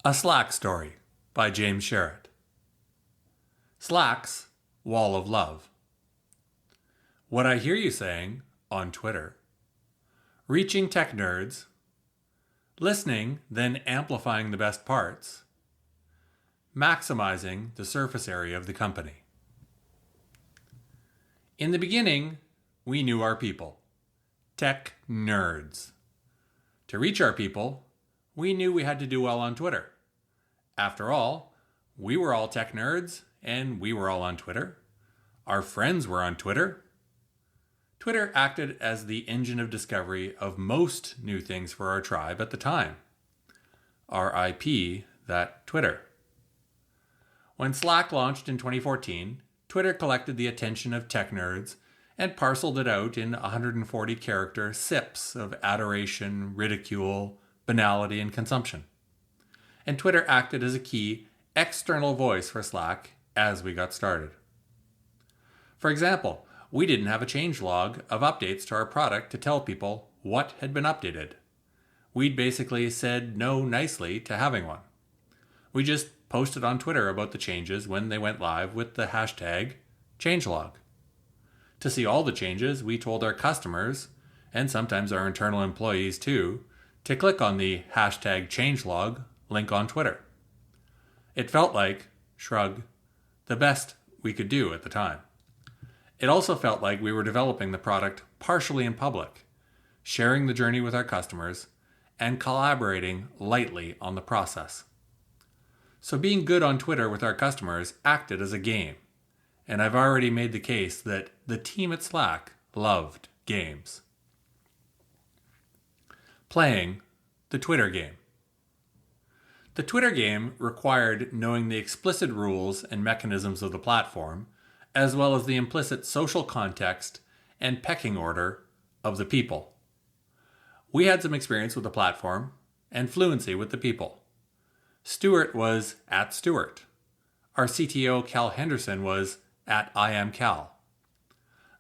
A Slack Story by James Sherrett. Slack's Wall of Love. What I hear you saying on Twitter. Reaching tech nerds. Listening, then amplifying the best parts. Maximizing the surface area of the company. In the beginning, we knew our people. Tech nerds. To reach our people, we knew we had to do well on Twitter. After all, we were all tech nerds, and we were all on Twitter. Our friends were on Twitter. Twitter acted as the engine of discovery of most new things for our tribe at the time. RIP that Twitter. When Slack launched in 2014, Twitter collected the attention of tech nerds and parceled it out in 140-character sips of adoration, ridicule, banality, and consumption. And Twitter acted as a key external voice for Slack as we got started. For example, we didn't have a changelog of updates to our product to tell people what had been updated. We'd basically said no nicely to having one. We just posted on Twitter about the changes when they went live with the hashtag changelog. To see all the changes, we told our customers, and sometimes our internal employees too, to click on the hashtag changelog link on Twitter. It felt like, shrug, the best we could do at the time. It also felt like we were developing the product partially in public, sharing the journey with our customers, and collaborating lightly on the process. So being good on Twitter with our customers acted as a game, and I've already made the case that the team at Slack loved games. Playing the Twitter game. The Twitter game required knowing the explicit rules and mechanisms of the platform, as well as the implicit social context and pecking order of the people. We had some experience with the platform and fluency with the people. Stuart was at Stuart. Our CTO, Cal Henderson, was at I am Cal.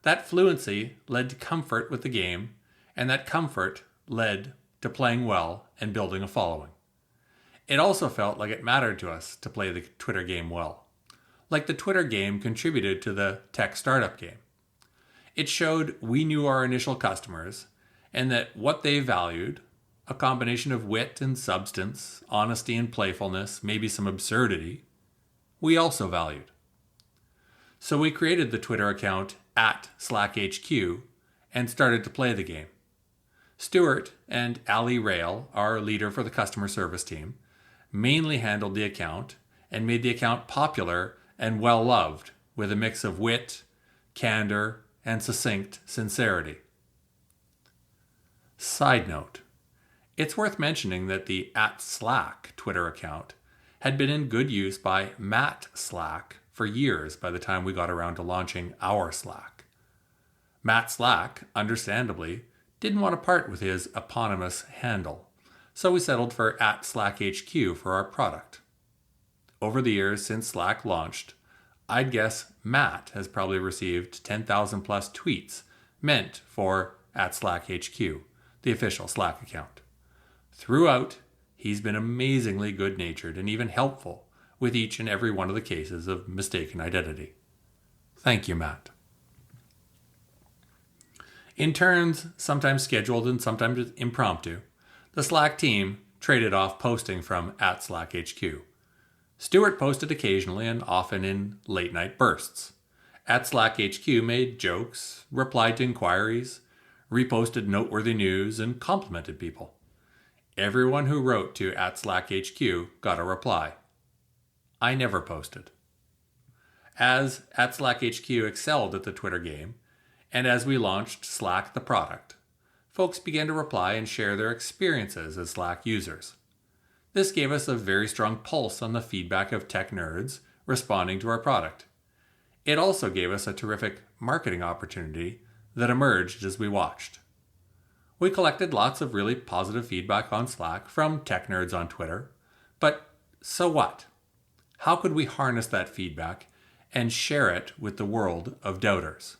That fluency led to comfort with the game, and that comfort led to playing well and building a following. It also felt like it mattered to us to play the Twitter game well. Like the Twitter game contributed to the tech startup game. It showed we knew our initial customers and that what they valued, a combination of wit and substance, honesty and playfulness, maybe some absurdity, we also valued. So we created the Twitter account at SlackHQ and started to play the game. Stuart and Ali Rail, our leader for the customer service team, mainly handled the account and made the account popular and well-loved with a mix of wit, candor, and succinct sincerity. Side note, it's worth mentioning that the @Slack Twitter account had been in good use by Matt Slack for years by the time we got around to launching our Slack. Matt Slack, understandably, didn't want to part with his eponymous handle, so we settled for @SlackHQ for our product. Over the years since Slack launched, I'd guess Matt has probably received 10,000 plus tweets meant for @SlackHQ, the official Slack account. Throughout, he's been amazingly good-natured and even helpful with each and every one of the cases of mistaken identity. Thank you, Matt. In turns, sometimes scheduled and sometimes impromptu, the Slack team traded off posting from @SlackHQ. Stuart posted occasionally and often in late-night bursts. @SlackHQ made jokes, replied to inquiries, reposted noteworthy news, and complimented people. Everyone who wrote to @SlackHQ got a reply. I never posted. As @SlackHQ excelled at the Twitter game, and as we launched Slack the product, folks began to reply and share their experiences as Slack users. This gave us a very strong pulse on the feedback of tech nerds responding to our product. It also gave us a terrific marketing opportunity that emerged as we watched. We collected lots of really positive feedback on Slack from tech nerds on Twitter, but so what? How could we harness that feedback and share it with the world of doubters?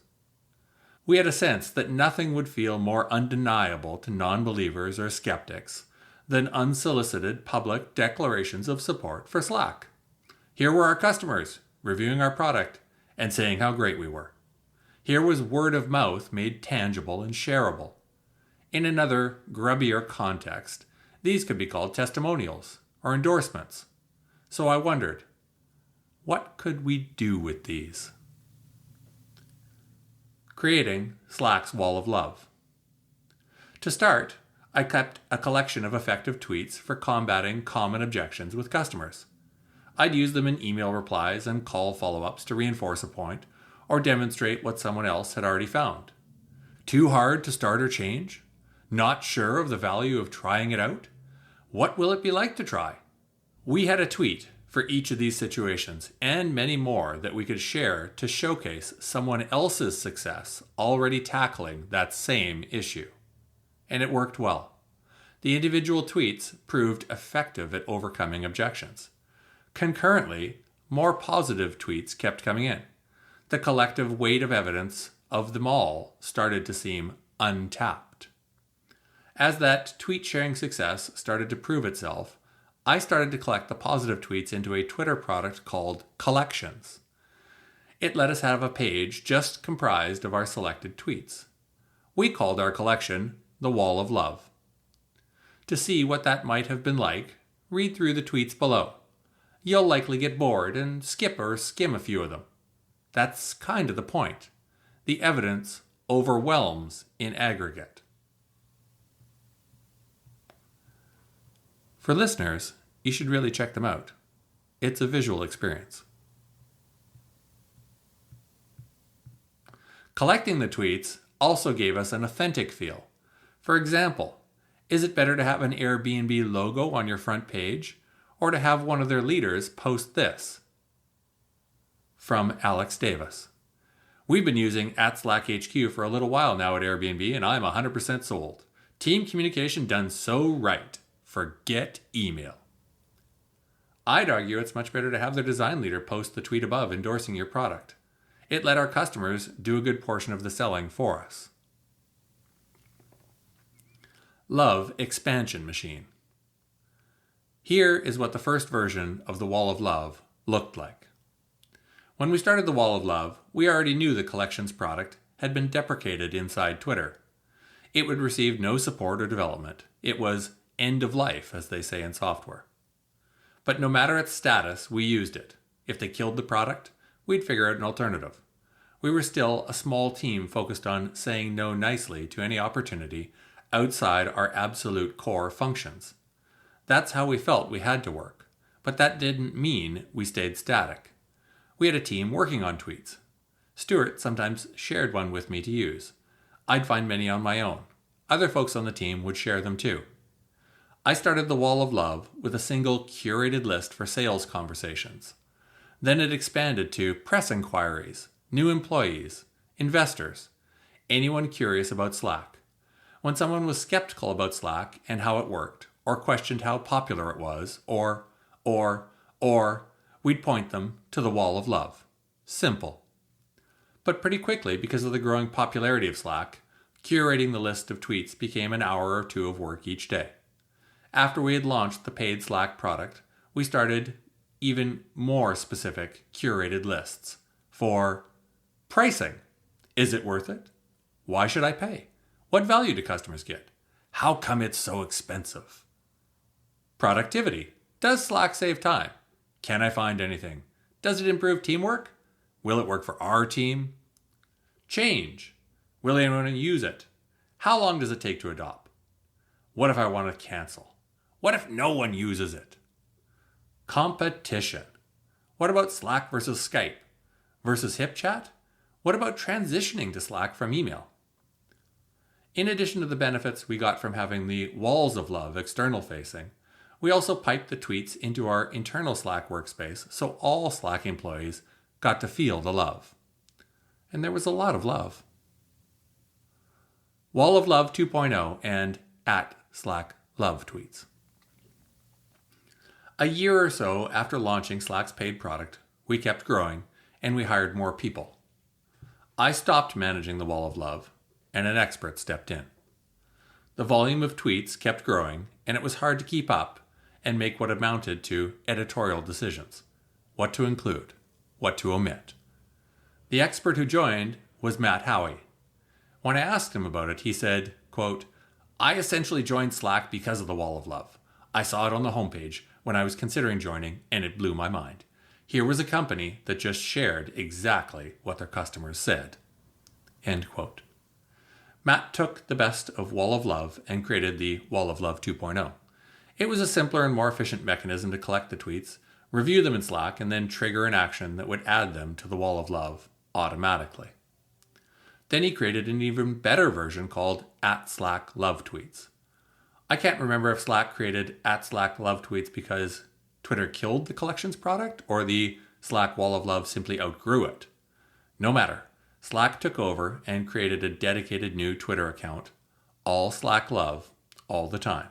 We had a sense that nothing would feel more undeniable to non-believers or skeptics than unsolicited public declarations of support for Slack. Here were our customers reviewing our product and saying how great we were. Here was word of mouth made tangible and shareable. In another, grubbier context, these could be called testimonials or endorsements. So I wondered, what could we do with these? Creating Slack's Wall of Love. To start, I kept a collection of effective tweets for combating common objections with customers. I'd use them in email replies and call follow-ups to reinforce a point or demonstrate what someone else had already found. Too hard to start or change? Not sure of the value of trying it out? What will it be like to try? We had a tweet for each of these situations and many more that we could share to showcase someone else's success already tackling that same issue. And it worked well. The individual tweets proved effective at overcoming objections. Concurrently, more positive tweets kept coming in. The collective weight of evidence of them all started to seem untapped. As that tweet sharing success started to prove itself, I started to collect the positive tweets into a Twitter product called Collections. It let us have a page just comprised of our selected tweets. We called our collection the Wall of Love. To see what that might have been like, read through the tweets below. You'll likely get bored and skip or skim a few of them. That's kind of the point. The evidence overwhelms in aggregate. For listeners, you should really check them out. It's a visual experience. Collecting the tweets also gave us an authentic feel. For example, is it better to have an Airbnb logo on your front page or to have one of their leaders post this? From Alex Davis. We've been using @SlackHQ for a little while now at Airbnb and I'm 100% sold. Team communication done so right. Forget email. I'd argue it's much better to have their design leader post the tweet above endorsing your product. It let our customers do a good portion of the selling for us. Love Expansion Machine. Here is what the first version of the Wall of Love looked like. When we started the Wall of Love, we already knew the Collections product had been deprecated inside Twitter. It would receive no support or development. It was end of life, as they say in software. But no matter its status, we used it. If they killed the product, we'd figure out an alternative. We were still a small team focused on saying no nicely to any opportunity outside our absolute core functions. That's how we felt we had to work. But that didn't mean we stayed static. We had a team working on tweets. Stuart sometimes shared one with me to use. I'd find many on my own. Other folks on the team would share them too. I started the Wall of Love with a single curated list for sales conversations. Then it expanded to press inquiries, new employees, investors, anyone curious about Slack. When someone was skeptical about Slack and how it worked, or questioned how popular it was, or, we'd point them to the Wall of Love. Simple. But pretty quickly, because of the growing popularity of Slack, curating the list of tweets became an hour or two of work each day. After we had launched the paid Slack product, we started even more specific curated lists for pricing. Is it worth it? Why should I pay? What value do customers get? How come it's so expensive? Productivity. Does Slack save time? Can I find anything? Does it improve teamwork? Will it work for our team? Change. Will anyone use it? How long does it take to adopt? What if I want to cancel? What if no one uses it? Competition. What about Slack versus Skype? Versus HipChat? What about transitioning to Slack from email? In addition to the benefits we got from having the Walls of Love external facing, we also piped the tweets into our internal Slack workspace so all Slack employees got to feel the love. And there was a lot of love. Wall of Love 2.0 and @SlackLove tweets. A year or so after launching Slack's paid product, we kept growing and we hired more people. I stopped managing the Wall of Love and an expert stepped in. The volume of tweets kept growing, and it was hard to keep up and make what amounted to editorial decisions. What to include, what to omit. The expert who joined was Matt Howie. When I asked him about it, he said, quote, "I essentially joined Slack because of the Wall of Love. I saw it on the homepage when I was considering joining, and it blew my mind. Here was a company that just shared exactly what their customers said." End quote. Matt took the best of Wall of Love and created the Wall of Love 2.0. It was a simpler and more efficient mechanism to collect the tweets, review them in Slack, and then trigger an action that would add them to the Wall of Love automatically. Then he created an even better version called @SlackLoveTweets. I can't remember if Slack created @SlackLoveTweets because Twitter killed the collections product or the Slack Wall of Love simply outgrew it. No matter, Slack took over and created a dedicated new Twitter account, all Slack Love, all the time.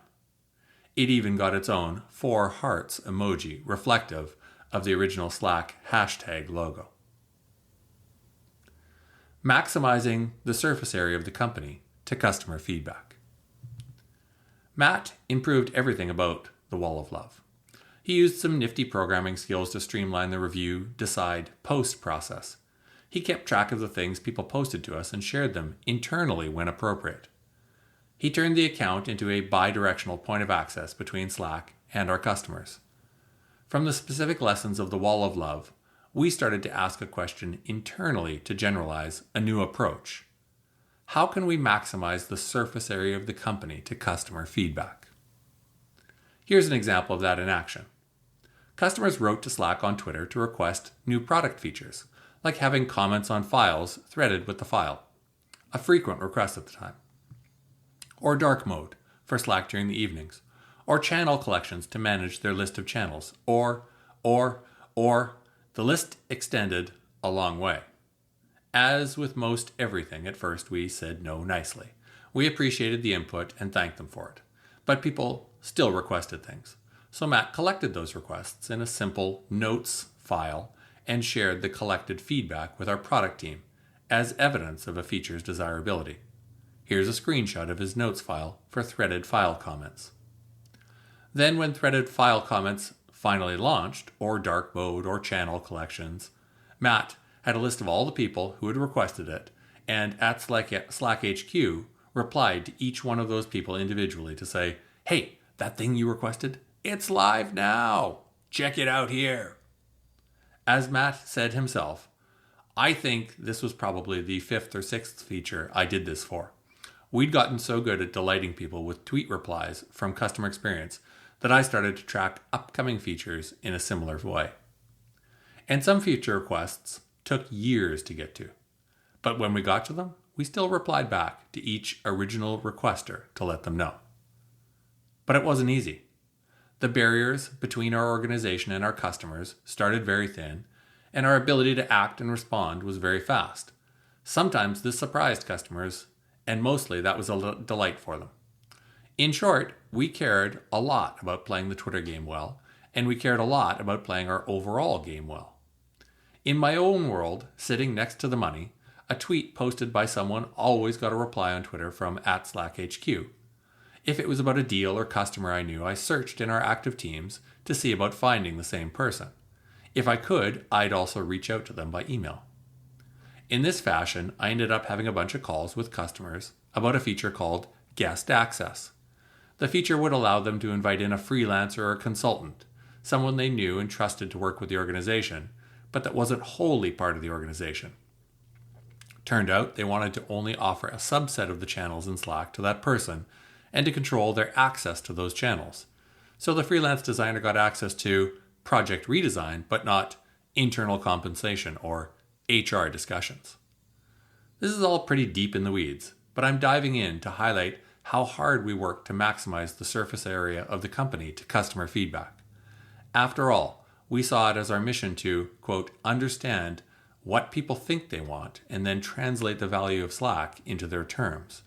It even got its own 4 hearts emoji reflective of the original Slack hashtag logo. Maximizing the surface area of the company to customer feedback. Matt improved everything about the Wall of Love. He used some nifty programming skills to streamline the review, decide, post process. He kept track of the things people posted to us and shared them internally when appropriate. He turned the account into a bi-directional point of access between Slack and our customers. From the specific lessons of the Wall of Love, we started to ask a question internally to generalize a new approach. How can we maximize the surface area of the company to customer feedback? Here's an example of that in action. Customers wrote to Slack on Twitter to request new product features, like having comments on files threaded with the file, a frequent request at the time, or dark mode for Slack during the evenings, or channel collections to manage their list of channels, or the list extended a long way. As with most everything, at first we said no nicely. We appreciated the input and thanked them for it, but people still requested things. So Matt collected those requests in a simple notes file and shared the collected feedback with our product team as evidence of a feature's desirability. Here's a screenshot of his notes file for threaded file comments. Then when threaded file comments finally launched, or dark mode or channel collections, Matt had a list of all the people who had requested it, and at Slack HQ replied to each one of those people individually to say, "Hey, that thing you requested, it's live now. Check it out here." As Matt said himself, I think this was probably the 5th or 6th feature I did this for. We'd gotten so good at delighting people with tweet replies from customer experience that I started to track upcoming features in a similar way. And some feature requests took years to get to. But when we got to them, we still replied back to each original requester to let them know. But it wasn't easy. The barriers between our organization and our customers started very thin, and our ability to act and respond was very fast. Sometimes this surprised customers, and mostly that was a delight for them. In short, we cared a lot about playing the Twitter game well, and we cared a lot about playing our overall game well. In my own world, sitting next to the money, a tweet posted by someone always got a reply on Twitter from @SlackHQ. If it was about a deal or customer I knew, I searched in our active teams to see about finding the same person. If I could, I'd also reach out to them by email. In this fashion, I ended up having a bunch of calls with customers about a feature called Guest Access. The feature would allow them to invite in a freelancer or a consultant, someone they knew and trusted to work with the organization, but that wasn't wholly part of the organization. Turned out they wanted to only offer a subset of the channels in Slack to that person and to control their access to those channels. So the freelance designer got access to project redesign, but not internal compensation or HR discussions. This is all pretty deep in the weeds, but I'm diving in to highlight how hard we work to maximize the surface area of the company to customer feedback. After all, we saw it as our mission to, quote, understand what people think they want and then translate the value of Slack into their terms.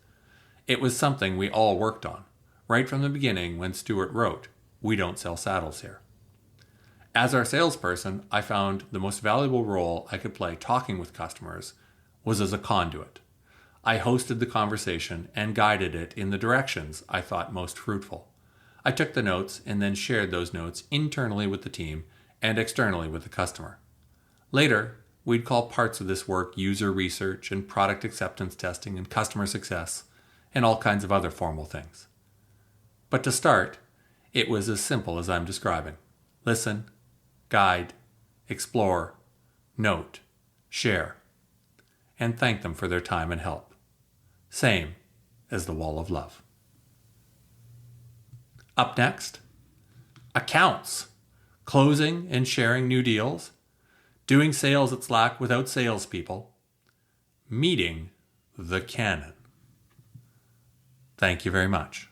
It was something we all worked on, right from the beginning when Stuart wrote, "We don't sell saddles here." As our salesperson, I found the most valuable role I could play talking with customers was as a conduit. I hosted the conversation and guided it in the directions I thought most fruitful. I took the notes and then shared those notes internally with the team and externally with the customer. Later, we'd call parts of this work user research and product acceptance testing and customer success and all kinds of other formal things. But to start, it was as simple as I'm describing. Listen, guide, explore, note, share, and thank them for their time and help. Same as the wall of love. Up next, accounts, closing and sharing new deals, doing sales at Slack without salespeople, meeting the canon. Thank you very much.